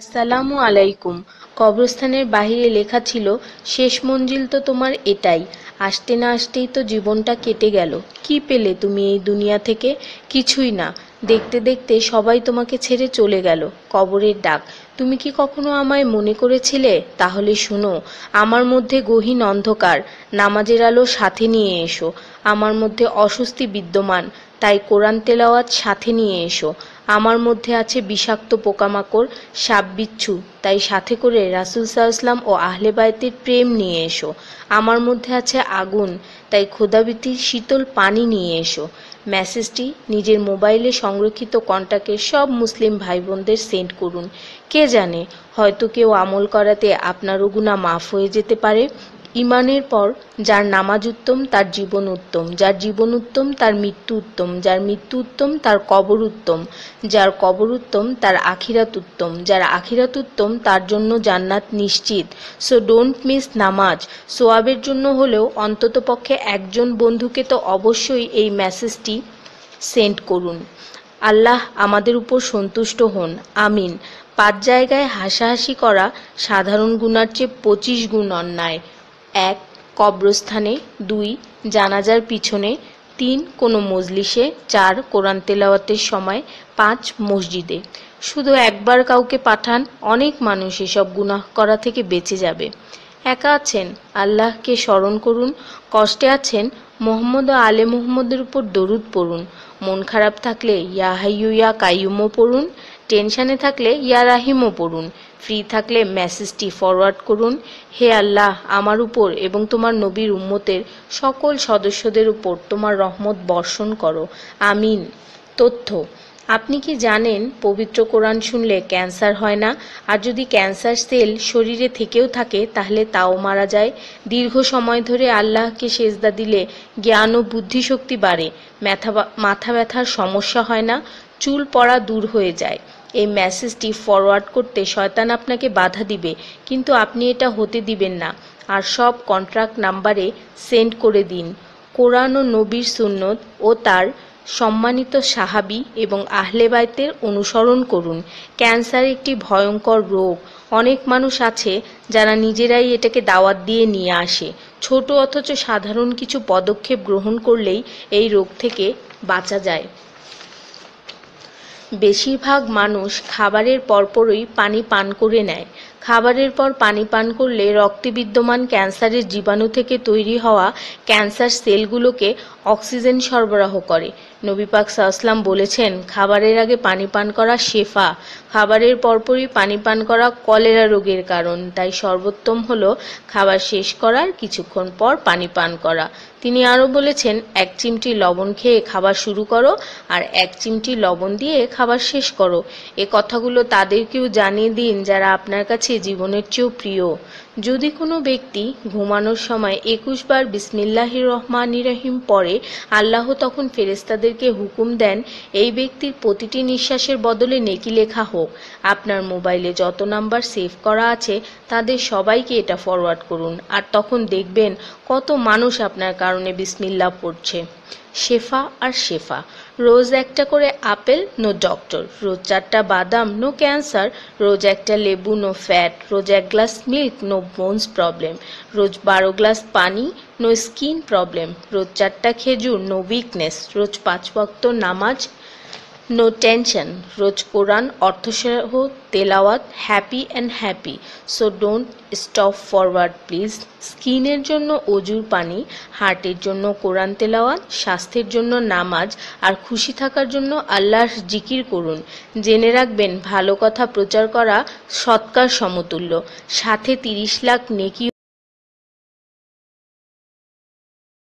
আসসালামু আলাইকুম। কবরস্থানের বাহিরে লেখা ছিল, শেষ মঞ্জিল তো তোমার এটাই। আসতে না আসতেই তো জীবনটা কেটে গেল। কি পেলে তুমি এই দুনিয়া থেকে? কিছুই না। দেখতে দেখতে সবাই তোমাকে ছেড়ে চলে গেল। কবরের ডাক। তুমি কি কখনো আমায় মনে করেছিলে? তাহলে শোনো, আমার মধ্যে গহীন অন্ধকার, নামাজের আলো সাথে নিয়ে এসো। আমার মধ্যে অস্বস্তি বিদ্যমান, তাই কোরআন তেলাওয়াত সাথে নিয়ে এসো। আমার মধ্যে আছে বিষাক্ত পোকামাকড়, সাপ বিচ্ছু, তাই সাথে করে রাসূল সাল্লাল্লাহু ও আহলে বাইতের প্রেম নিয়ে এসো। আমার মধ্যে আছে আগুন, তাই খোদাভীতির শীতল পানি নিয়ে এসো। মেসেজটি নিজের মোবাইলে সংরক্ষিত কন্টাক্টের সব মুসলিম ভাই বোনদের সেন্ড করুন। কে জানে, হয়তো কেউ আমল করাতে আপনারও গুনাহ মাফ হয়ে যেতে পারে। ঈমানের পর যার নামাজ উত্তম তার জীবন উত্তম, যার জীবন উত্তম তার মৃত্যু উত্তম, যার মৃত্যু উত্তম তার কবর উত্তম, যার কবর উত্তম তার আখিরাত উত্তম, যার আখিরাত উত্তম তার জন্য জান্নাত নিশ্চিত। সো ডোন্ট মিস নামাজ। সোয়াবের জন্য হলেও অন্ততপক্ষে একজন বন্ধুকে তো অবশ্যই এই মেসেজটি সেন্ড করুন। আল্লাহ আমাদের উপর সন্তুষ্ট হন, আমিন। 5 জায়গায় হাসাহাসি করা সাধারণ গুনার চেয়ে 25 গুণ অন্যায়। 1. কবরস্থানে। 2. জানাজার পিছনে। 3. কোনো মজলিসে। 4. কোরআন তেলাওয়াতের সময়। 5. মসজিদে। শুধু একবার কাউকে পাঠান, অনেক মানুষ এসব গুনাহ করা থেকে বেঁচে যাবে। একা আছেন, আল্লাহকে স্মরণ করুন। কষ্টে আছেন, মুহাম্মদ ও আলে মুহাম্মদের উপর দরুদ পড়ুন। মন খারাপ থাকলে ইয়া হাইয়্যু ইয়া কাইয়্যুমও পড়ুন। টেনশনে থাকলে ইয়া রাহিমও পড়ুন। ফ্রি থাকলে মেসেজটি ফরওয়ার্ড করুন। হে আল্লাহ, আমার উপর এবং তোমার নবীর উম্মতের সকল সদস্যদের উপর তোমার রহমত বর্ষণ করো, আমিন। তথ্য: আপনি কি জানেন পবিত্র কোরআন শুনলে ক্যান্সার হয় না? আর যদি ক্যান্সার সেল শরীরে থেকেও থাকে তাহলে তাও মারা যায়। দীর্ঘ সময় ধরে আল্লাহকে সেজদা দিলে জ্ঞান ও বুদ্ধিশক্তি বাড়ে। মাথা ব্যথার সমস্যা হয় না, চুল পড়া দূর হয়ে যায়। এই মেসেজটি ফরওয়ার্ড করতে শয়তান আপনাকে বাধা দিবে, কিন্তু আপনি এটা হতে দিবেন না। আর সব কন্ট্রাক্ট নাম্বারে সেন্ড করে দিন। কোরআন ও নবীর সুন্নত ও তার সম্মানিত সাহাবী এবং আহলে বাইতের অনুসরণ করুন। ক্যান্সার একটি ভয়ঙ্কর রোগ। অনেক মানুষ আছে যারা নিজেরাই এটাকে দাওয়াত দিয়ে নিয়ে আসে। ছোট অথচ সাধারণ কিছু পদক্ষেপ গ্রহণ করলেই এই রোগ থেকে বাঁচা যায়। বেশিরভাগ মানুষ খাবারের পরপরই পানি পান করে নেয়। খাবারের পর পানি পান করলে রক্তে বিদ্যমান ক্যান্সারের জীবাণু থেকে তৈরি হওয়া ক্যান্সার সেলগুলোকে অক্সিজেন সরবরাহ করে। নবী পাক সাল্লাল্লাহু বলেছেন, খাবারের আগে পানি পান করা শেফা। খাবারের পরপরই পানি পান করা কলেরা রোগের কারণ, তাই সর্বোত্তম হলো খাবার শেষ করার কিছুক্ষণ পর পানি পান করা। তিনি আরও বলেছেন, 1 চিমটি লবণ খেয়ে খাবার শুরু করো আর 1 চিমটি লবণ দিয়ে খাবার শেষ করো। এ কথাগুলো তাদেরকেও জানিয়ে দিন যারা আপনার কাছে জীবনের চেয়েও প্রিয়। যদি কোনো ব্যক্তি ঘুমানোর সময় 21 বার বিসমিল্লাহির রহমানির রহিম পড়ে, আল্লাহ তখন ফেরেশতাদেরকে হুকুম দেন এই ব্যক্তির প্রতিটি নিঃশ্বাসের বদলে নেকি লেখা হোক। আপনার মোবাইলে যত নাম্বার সেভ করা আছে তাদের সবাইকে এটা ফরওয়ার্ড করুন, আর তখন দেখবেন কত মানুষ আপনার কারণে বিসমিল্লাহ পড়ছে। শেফা আর শেফা। রোজ একটা করে আপেল, নো ডক্টর। রোজ 4টা বাদাম, নো ক্যান্সার। রোজ একটা লেবু, নো ফ্যাট। রোজ 1 glass milk, no bones problem. রোজ 12 গ্লাস পানি, নো স্কিন প্রবলেম। রোজ 4টা খেজুর, নো উইকনেস। রোজ 5 ওয়াক্ত নামাজ, নো টেনশন। রোজ কোরআন অর্থসহ তেলাওয়াত, happy and happy. So don't stop forward please. স্কিনের জন্য অজুর পানি, হার্টের জন্য কোরআন তেলাওয়াত, স্বাস্থ্যের জন্য নামাজ, আর খুশি থাকার জন্য আল্লাহর জিকির করুন। জেনে রাখবেন, ভালো কথা প্রচার করা সৎকার সমতুল্য, সাথে 30 লাখ নেকি